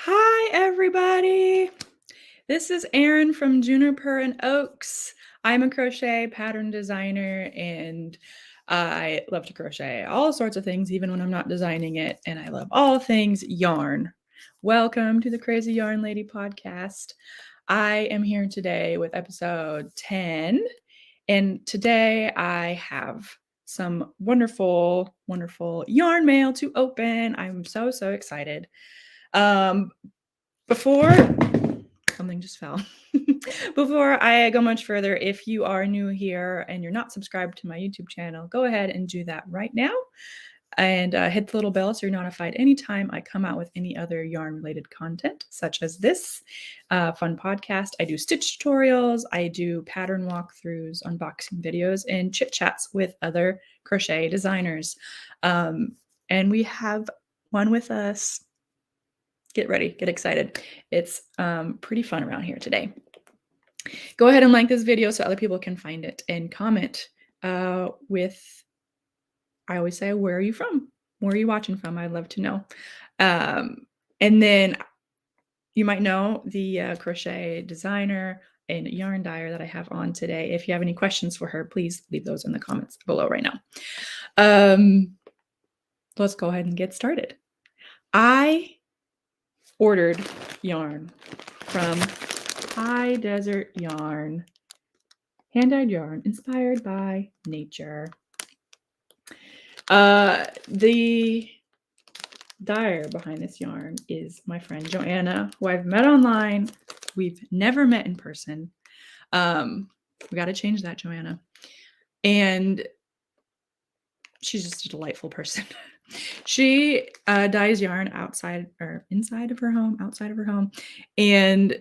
Hi, everybody. This is Erin from Juniper and Oaks. I'm a crochet pattern designer and I love to crochet all sorts of things, even when I'm not designing it. And I love all things yarn. Welcome to the Crazy Yarn Lady Podcast. I am here today with episode 10. And today I have some wonderful, wonderful yarn mail to open. I'm so excited. Before something just fell. Before I go much further, if you are new here and you're not subscribed to my YouTube channel, go ahead and do that right now and hit the little bell so you're notified anytime I come out with any other yarn related content, such as this fun podcast. I do stitch tutorials, I do pattern walkthroughs, unboxing videos, and chit chats with other crochet designers. And we have one with us. Get ready, get excited. It's pretty fun around here today. Go ahead and like this video so other people can find it and comment with, I always say, where are you from? Where are you watching from? I'd love to know. And then you might know the crochet designer and Yarn Dyer that I have on today. If you have any questions for her, please leave those in the comments below right now. Let's go ahead and get started. I ordered yarn from High Desert Yarn, hand-dyed yarn inspired by nature. The dyer behind this yarn is my friend Joanna, who I've met online. We've never met in person. We got to change that, Joanna. And she's just a delightful person. She dyes yarn outside or inside of her home, outside of her home, and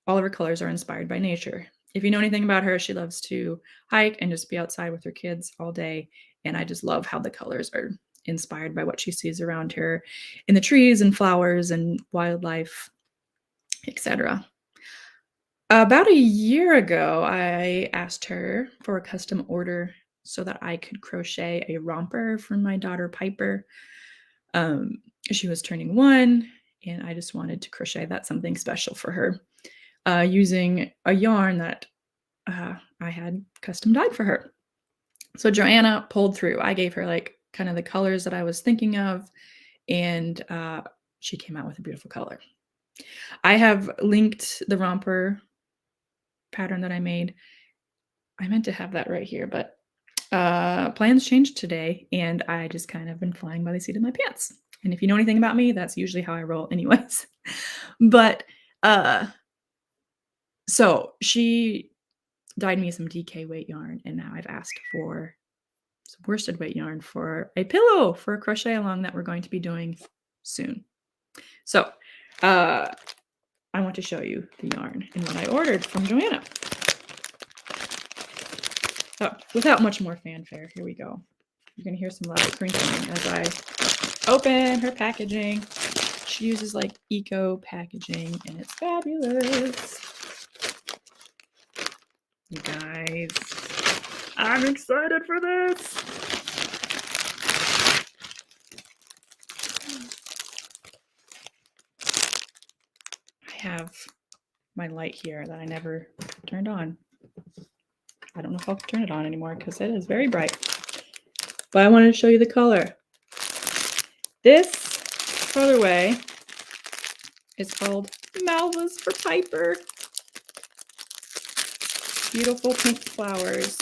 all of her colors are inspired by nature. If you know anything about her, she loves to hike and just be outside with her kids all day. And I just love how the colors are inspired by what she sees around her in the trees and flowers and wildlife, etc. About a year ago, I asked her for a custom order so that I could crochet a romper for my daughter Piper. She was turning 1, and I just wanted to crochet that something special for her using a yarn that I had custom dyed for her. So Joanna pulled through. I gave her like kind of the colors that I was thinking of, and she came out with a beautiful color. I have linked the romper pattern that I made. I meant to have that right here, but plans changed today, and I just kind of been flying by the seat of my pants. And if you know anything about me, that's usually how I roll anyways. But so she dyed me some DK weight yarn, and now I've asked for some worsted weight yarn for a pillow for a crochet along that we're going to be doing soon. So I want to show you the yarn and what I ordered from Joanna. So without much more fanfare, here we go. You're going to hear some loud crinkling as I open her packaging. She uses like eco packaging, and it's fabulous. You guys, I'm excited for this. I have my light here that I never turned on. I don't know if I'll turn it on anymore because it is very bright. But I wanted to show you the color. This colorway is called Malva's for Piper. Beautiful pink flowers.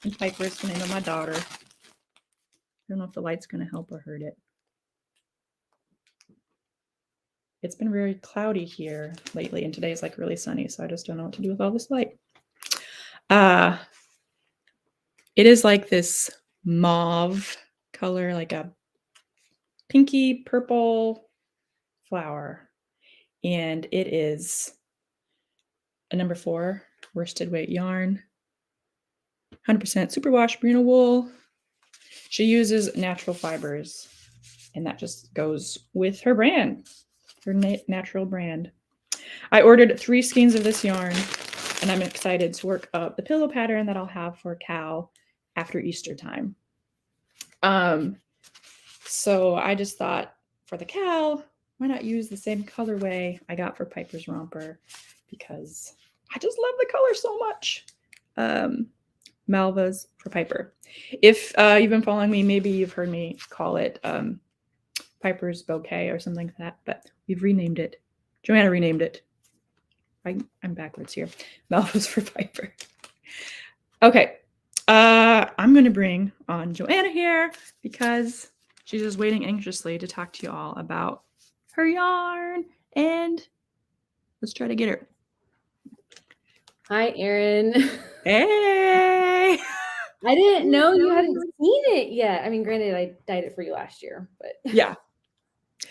And Piper is the name of my daughter. I don't know if the light's going to help or hurt it. It's been very cloudy here lately, and today is like really sunny, so I just don't know what to do with all this light. It is like this mauve color, like a pinky purple flower, and it is a number 4 worsted weight yarn, 100% superwash merino wool. She uses natural fibers, and that just goes with her brand, her natural brand. I ordered 3 skeins of this yarn, and I'm excited to work up the pillow pattern that I'll have for Cal after Easter time. So I just thought for the Cal, why not use the same colorway I got for Piper's Romper, because I just love the color so much. Malva's for Piper. If you've been following me, maybe you've heard me call it Piper's Bouquet or something like that, but we've renamed it. Joanna renamed it. I'm backwards here. Malva's for Piper. Okay. I'm going to bring on Joanna here because she's just waiting anxiously to talk to you all about her yarn, and let's try to get her. Hi, Erin. Hey! I didn't know you hadn't seen it yet. I mean, granted, I dyed it for you last year, but yeah.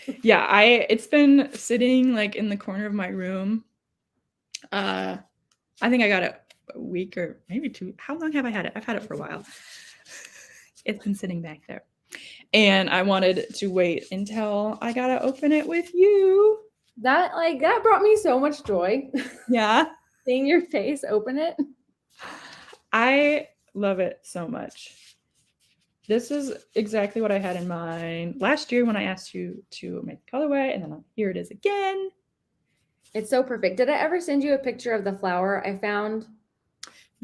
It's been sitting like in the corner of my room. I think I got it a week or maybe 2. How long have I had it? I've had it for a while. It's been sitting back there. And I wanted to wait until I got to open it with you. That brought me so much joy. Yeah. Seeing your face open it. I love it so much. This is exactly what I had in mind last year when I asked you to make the colorway, and then here it is again. It's so perfect. Did I ever send you a picture of the flower I found?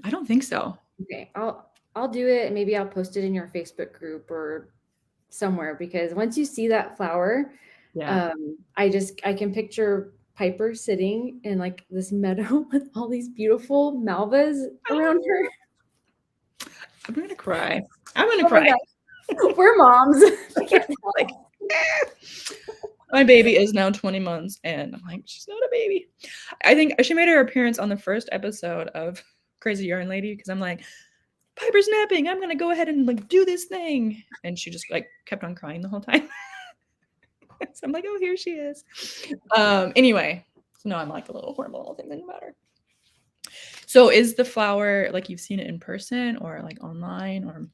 I don't think so. Okay, I'll do it, and maybe I'll post it in your Facebook group or somewhere, because once you see that flower, yeah, I can picture Piper sitting in like this meadow with all these beautiful malvas around her. I'm gonna cry. I'm gonna cry. We're moms. Like, my baby is now 20 months, and I'm like, she's not a baby. I think she made her appearance on the first episode of Crazy Yarn Lady because I'm like, Piper's napping. I'm gonna go ahead and like do this thing, and she just like kept on crying the whole time. So I'm like, oh, here she is. Anyway, so now I'm like a little hormonal thing doesn't matter. So is the flower like you've seen it in person or like online or?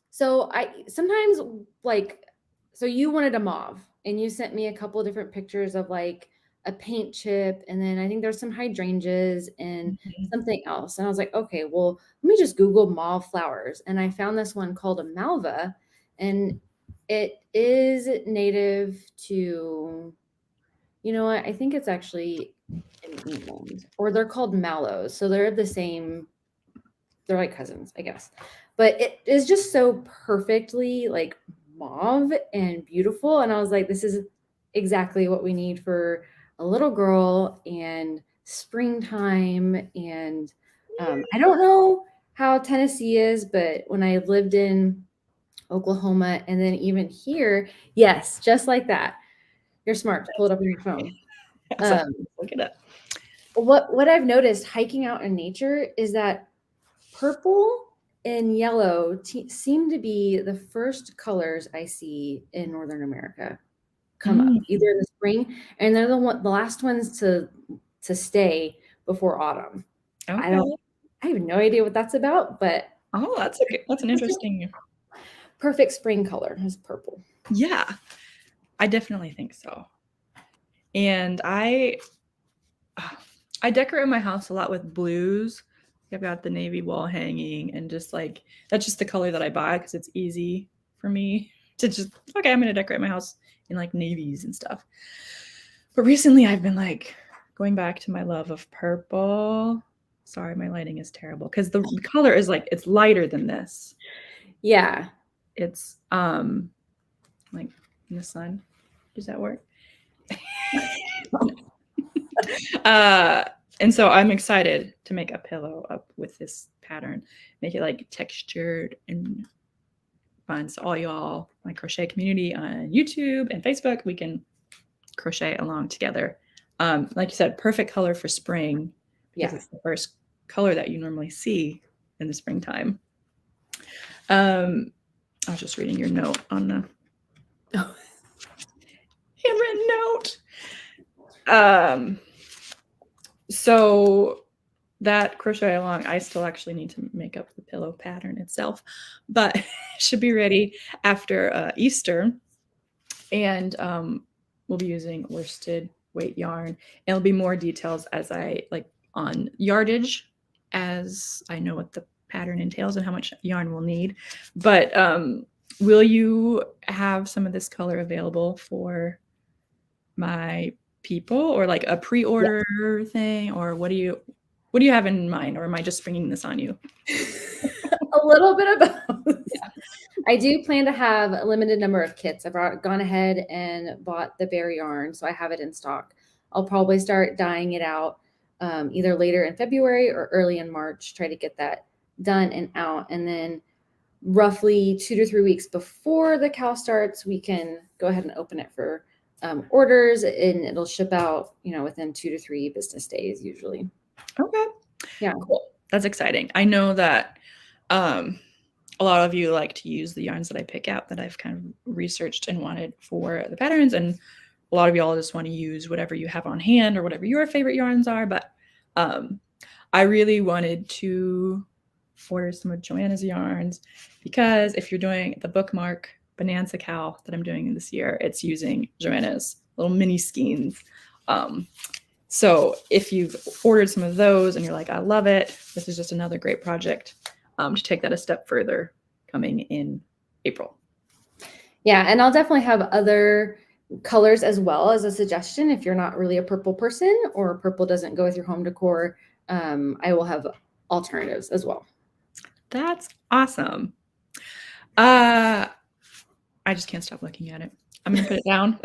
So I sometimes so you wanted a mauve, and you sent me a couple of different pictures of like a paint chip, and then I think there's some hydrangeas and something else. And I was like, okay, well, let me just Google mauve flowers. And I found this one called a malva, and it is native to, you know what? I think it's actually in England, or they're called mallows. So they're the same. They're like cousins, I guess. But it is just so perfectly like mauve and beautiful. And I was like, this is exactly what we need for a little girl and springtime. And I don't know how Tennessee is, but when I lived in Oklahoma and then even here, yes, just like that. You're smart to pull it up on your phone. Look it up. What I've noticed hiking out in nature is that purple and yellow seem to be the first colors I see in Northern America come up either in the spring, and they're the last ones to stay before autumn. Okay. I have no idea what that's about, but that's okay. That's an interesting perfect spring color is purple. Yeah, I definitely think so. And I decorate my house a lot with blues. I've got the navy wall hanging, and just like that's just the color that I buy because it's easy for me to just okay, I'm gonna decorate my house in like navies and stuff. But recently I've been like going back to my love of purple. Sorry, my lighting is terrible because the color is like it's lighter than this. Yeah. It's like in the sun. Does that work? And so I'm excited to make a pillow up with this pattern, make it like textured and fun. So all y'all, my crochet community on YouTube and Facebook, we can crochet along together. Like you said, perfect color for spring because it's the first color that you normally see in the springtime. I was just reading your note on the handwritten note. So that crochet along, I still actually need to make up the pillow pattern itself, but it should be ready after Easter. And we'll be using worsted weight yarn. And there'll be more details as I like on yardage as I know what the pattern entails and how much yarn we'll need. But will you have some of this color available for my people, or like a pre-order thing, or what do you have in mind, or am I just springing this on you? A little bit of both. Yeah. I do plan to have a limited number of kits. I've gone ahead and bought the bare yarn, so I have it in stock. I'll probably start dyeing it out either later in February or early in March, try to get that done and out. And then roughly 2 to 3 weeks before the cow starts, we can go ahead and open it for orders, and it'll ship out, within 2 to 3 business days usually. Okay. Yeah. Cool. That's exciting. I know that a lot of you like to use the yarns that I pick out that I've kind of researched and wanted for the patterns. And a lot of y'all just want to use whatever you have on hand or whatever your favorite yarns are. But I really wanted to order some of Joanna's yarns, because if you're doing the bookmark Bonanza Cow that I'm doing this year, it's using Joanna's little mini skeins. So if you've ordered some of those and you're like, I love it, this is just another great project to take that a step further coming in April. Yeah, and I'll definitely have other colors as well as a suggestion. If you're not really a purple person or purple doesn't go with your home decor, I will have alternatives as well. That's awesome. I just can't stop looking at it. I'm going to put it down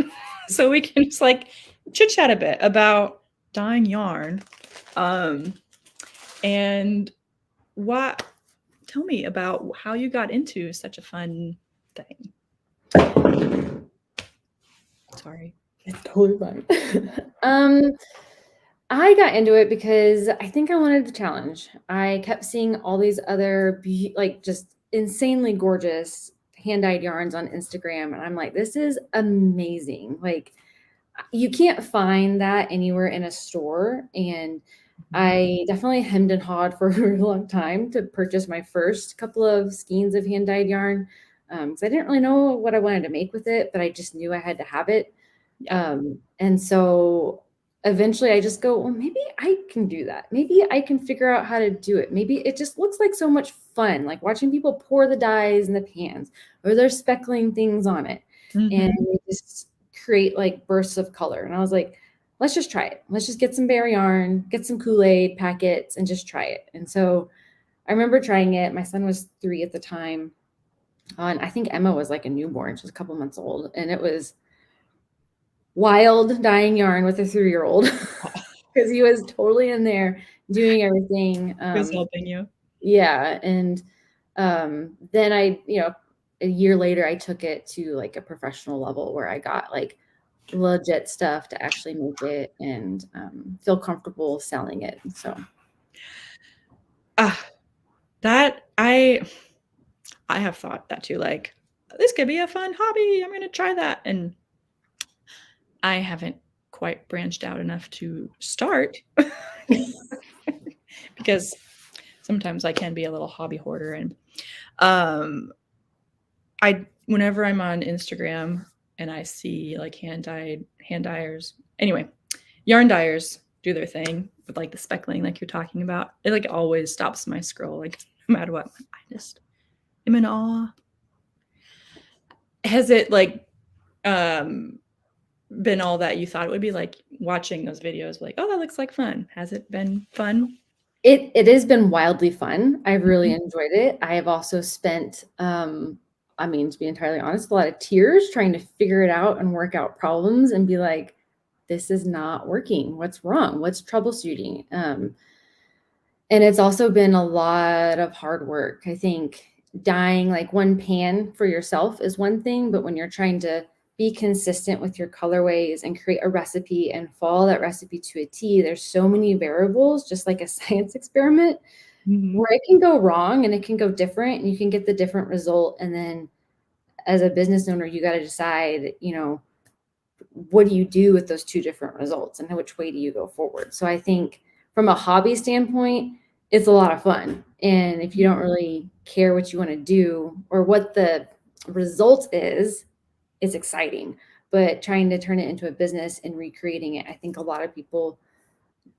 so we can just like chit chat a bit about dyeing yarn. And tell me about how you got into such a fun thing. Sorry. It's totally fine. I got into it because I think I wanted the challenge. I kept seeing all these other just insanely gorgeous hand-dyed yarns on Instagram, and I'm like, this is amazing. Like, you can't find that anywhere in a store. And I definitely hemmed and hawed for a really long time to purchase my first couple of skeins of hand-dyed yarn, because I didn't really know what I wanted to make with it, but I just knew I had to have it. Yeah. And so eventually I just go, well, maybe I can do that. Maybe I can figure out how to do it. Maybe it just looks like so much fun, like watching people pour the dyes in the pans, or they're speckling things on it. Mm-hmm. And they just create like bursts of color. And I was like, let's just try it. Let's just get some bare yarn, get some Kool-Aid packets, and just try it. And so I remember trying it. My son was 3 at the time. And I think Emma was like a newborn. She was a couple months old. And it was wild dyeing yarn with a 3-year-old because he was totally in there doing everything. He was helping you. Yeah. And then I, a year later, I took it to like a professional level where I got like legit stuff to actually make it and feel comfortable selling it. So that I have thought that too, like, this could be a fun hobby. I'm going to try that. And I haven't quite branched out enough to start because sometimes I can be a little hobby hoarder. And whenever I'm on Instagram and I see like hand dyers, anyway, yarn dyers do their thing with like the speckling, like you're talking about, it like always stops my scroll, like no matter what. I just am in awe. Has it like been all that you thought it would be, like watching those videos, like, oh, that looks like fun? Has it been fun? It has been wildly fun. I've really enjoyed it. I have also spent, to be entirely honest, a lot of tears trying to figure it out and work out problems and be like, this is not working. What's wrong? What's troubleshooting? And it's also been a lot of hard work. I think dyeing like one pan for yourself is one thing, but when you're trying to be consistent with your colorways and create a recipe and follow that recipe to a T, there's so many variables, just like a science experiment, where it can go wrong and it can go different and you can get the different result. And then as a business owner, you got to decide, what do you do with those 2 different results and which way do you go forward? So I think from a hobby standpoint, it's a lot of fun. And if you don't really care what you want to do or what the result is, it's exciting. But trying to turn it into a business and recreating it, I think a lot of people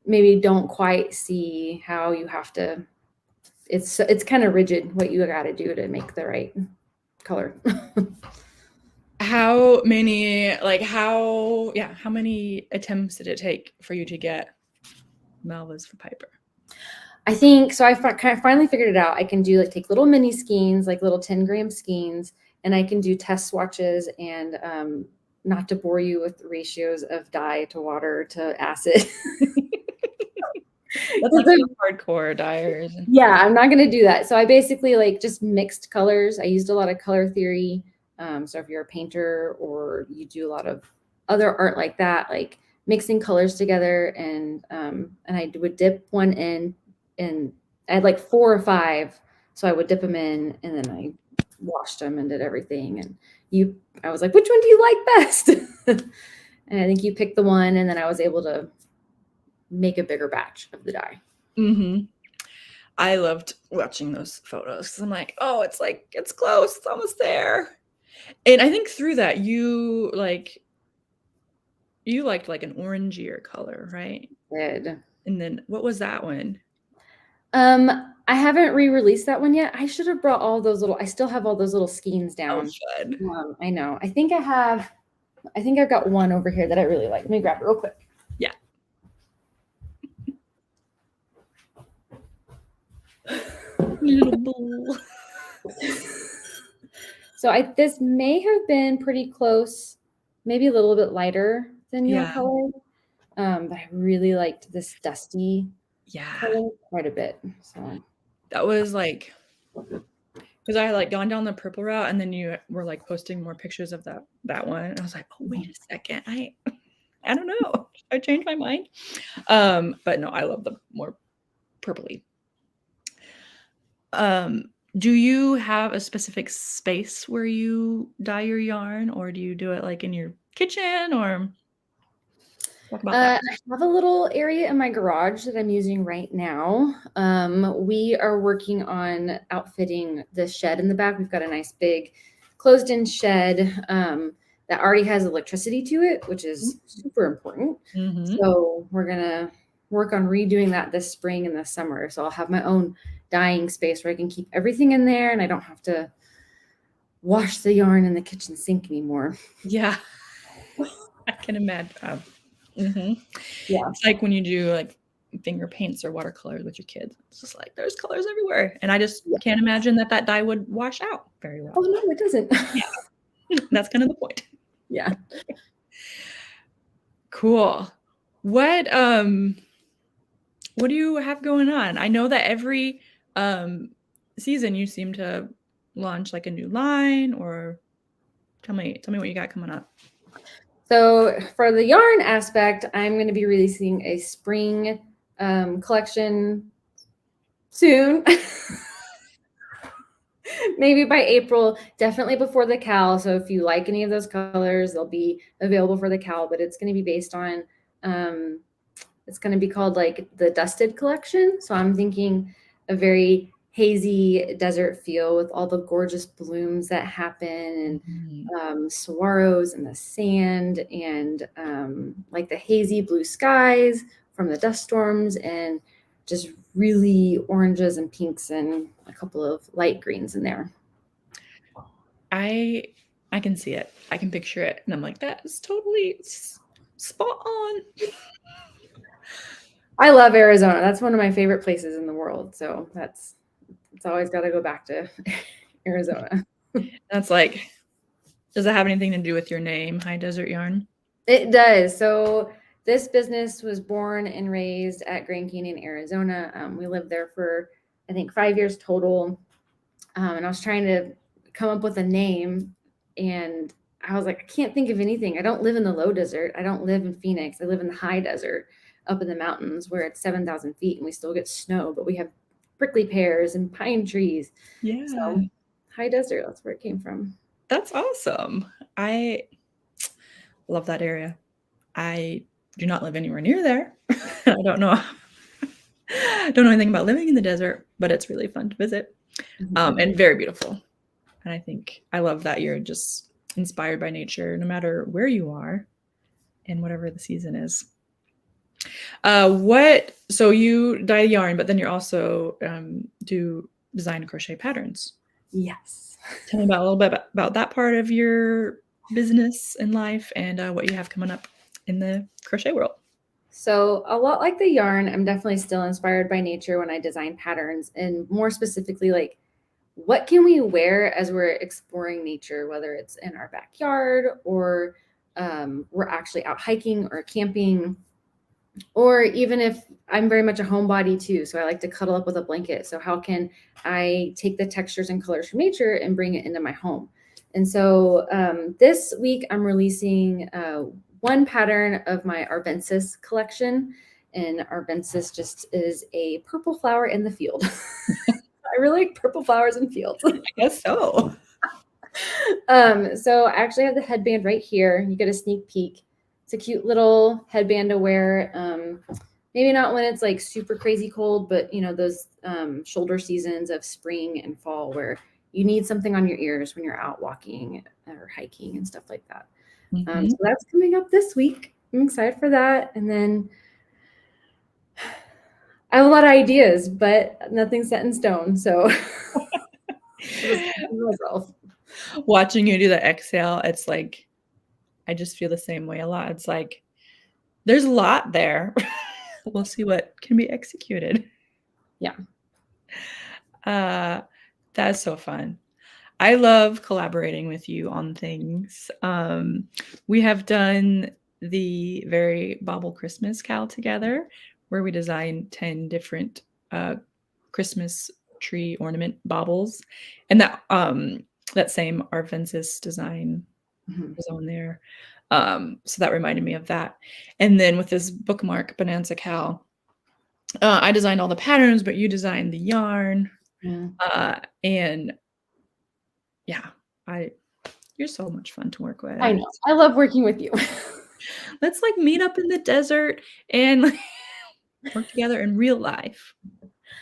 maybe don't quite see how you have to, it's kind of rigid what you got to do to make the right color. How many attempts did it take for you to get Malva's for Piper? I think so. I kind of finally figured it out. I can do take little mini skeins, like little 10-gram skeins, and I can do test swatches. And not to bore you with ratios of dye to water to acid. That's like the hardcore dyers. Yeah, I'm not going to do that. So I basically just mixed colors. I used a lot of color theory. So if you're a painter or you do a lot of other art like that, like mixing colors together, and I would dip one in, and I had 4 or 5. So I would dip them in, and then I washed them and did everything. And I was like, which one do you like best? And I think you picked the one, and then I was able to make a bigger batch of the dye. Mm-hmm. I loved watching those photos because I'm like, oh, it's close, it's almost there. And I think through that you liked an orangier color, right? Did. And then what was that one? I haven't re-released that one yet. I should have brought I still have all those little skeins down. Oh, fun. I know. I think I've got one over here that I really like. Let me grab it real quick. Yeah. Little bull. So this may have been pretty close, maybe a little bit lighter than your color. But I really liked this dusty color quite a bit. So that was because I had gone down the purple route, and then you were posting more pictures of that one. And I was like, oh, wait a second. I don't know. I changed my mind. But no, I love the more purpley. Do you have a specific space where you dye your yarn, or do you do it in your kitchen, or talk about that? I have a little area in my garage that I'm using right now. We are working on outfitting the shed in the back. We've got a nice big closed-in shed that already has electricity to it, which is super important. Mm-hmm. So we're gonna work on redoing that this spring and this summer. So I'll have my own dyeing space where I can keep everything in there, and I don't have to wash the yarn in the kitchen sink anymore. Yeah, I can imagine. Mm-hmm. Yeah, it's like when you do finger paints or watercolors with your kids. It's just there's colors everywhere, and I just can't imagine that dye would wash out very well. Oh no, it doesn't. Yeah, that's kind of the point. Yeah. Cool. What do you have going on? I know that every season you seem to launch a new line, or tell me what you got coming up. So for the yarn aspect, I'm going to be releasing a spring collection soon. Maybe by April, definitely before the cowl. So if you like any of those colors, they'll be available for the cowl, but it's going to be based on, it's going to be called the Dusted Collection. So I'm thinking a very hazy desert feel with all the gorgeous blooms that happen, and saguaros in the sand, and the hazy blue skies from the dust storms, and just really oranges and pinks and a couple of light greens in there. I can see it. I can picture it. And I'm like, that is totally spot on. I love Arizona. That's one of my favorite places in the world. So it's always got to go back to Arizona. That's does it have anything to do with your name, High Desert Yarn? It does. So this business was born and raised at Grand Canyon, Arizona. We lived there for, I think, 5 years total. And I was trying to come up with a name, and I was like, I can't think of anything. I don't live in the low desert. I don't live in Phoenix. I live in the high desert up in the mountains where it's 7,000 feet and we still get snow, but we have prickly pears and pine trees. Yeah. So high desert, that's where it came from. That's awesome. I love that area. I do not live anywhere near there. I don't know anything about living in the desert, but it's really fun to visit, and very beautiful. And I think I love that you're just inspired by nature, no matter where you are and whatever the season is. So you dye yarn, but then you're also do design crochet patterns. Yes. Tell me about a little bit about that part of your business and life and what you have coming up in the crochet world. So, a lot like the yarn, I'm definitely still inspired by nature when I design patterns, and more specifically, like what can we wear as we're exploring nature, whether it's in our backyard or we're actually out hiking or camping, or even if I'm very much a homebody too. So, I like to cuddle up with a blanket. So, how can I take the textures and colors from nature and bring it into my home? And so, this week, I'm releasing one pattern of my Arvensis collection. And Arvensis just is a purple flower in the field. I really like purple flowers in fields. I guess so. So I actually have the headband right here. You get a sneak peek. It's a cute little headband to wear. Maybe not when it's like super crazy cold, but you know, those shoulder seasons of spring and fall where you need something on your ears when you're out walking or hiking and stuff like that. Mhm. So that's coming up this week. I'm excited for that. And then I have a lot of ideas, but nothing's set in stone. So myself. Watching you do the exhale, it's like I just feel the same way a lot. It's like there's a lot there. We'll see what can be executed. Yeah. That's so fun. I love collaborating with you on things. We have done the very Bauble Christmas Cal together, where we designed 10 different Christmas tree ornament baubles, and that same Arvensis design was on there. So that reminded me of that. And then with this bookmark Bonanza Cal, I designed all the patterns, but you designed the yarn. Yeah. And yeah, you're so much fun to work with. I know. I love working with you. Let's like meet up in the desert and like, work together in real life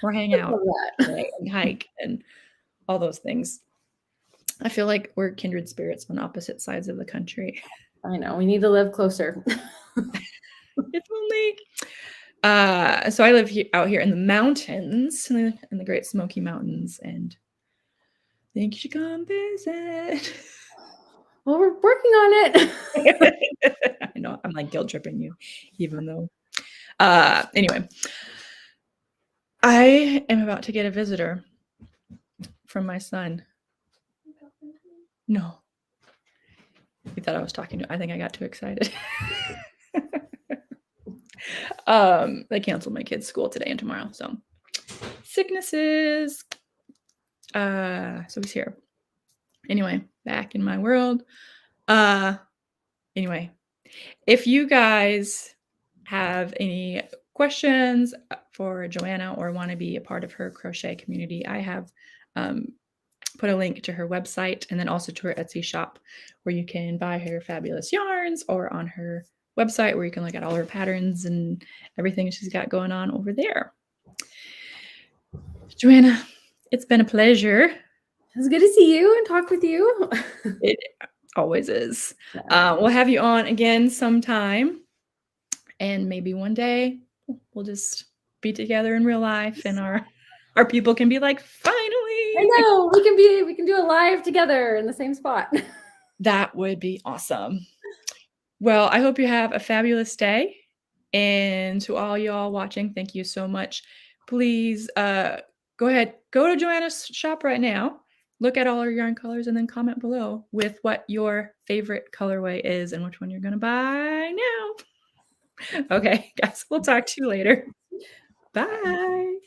or hang out and hike and all those things. I feel like we're kindred spirits on opposite sides of the country. I know. We need to live closer. If only. So I live out here in the mountains, in the Great Smoky Mountains, and I think you should come visit. Well, we're working on it. I know I'm like guilt tripping you, even though. Anyway, I am about to get a visitor from my son. No. You thought I was talking to. I think I got too excited. They canceled my kid's school today and tomorrow, so sicknesses. So he's here. Anyway, back in my world. Anyway, if you guys have any questions for Joanna or want to be a part of her crochet community, I have put a link to her website and then also to her Etsy shop where you can buy her fabulous yarns, or on her website where you can look at all her patterns and everything she's got going on over there. Joanna, it's been a pleasure. It's good to see you and talk with you. It always is. We'll have you on again sometime, and maybe one day we'll just be together in real life and our people can be like, finally. I know. We can do a live together in the same spot. That would be awesome. Well, I hope you have a fabulous day. And to all y'all watching, thank you so much. Please go ahead, go to Joanna's shop right now, look at all her yarn colors, and then comment below with what your favorite colorway is and which one you're going to buy now. Okay, guys, we'll talk to you later. Bye.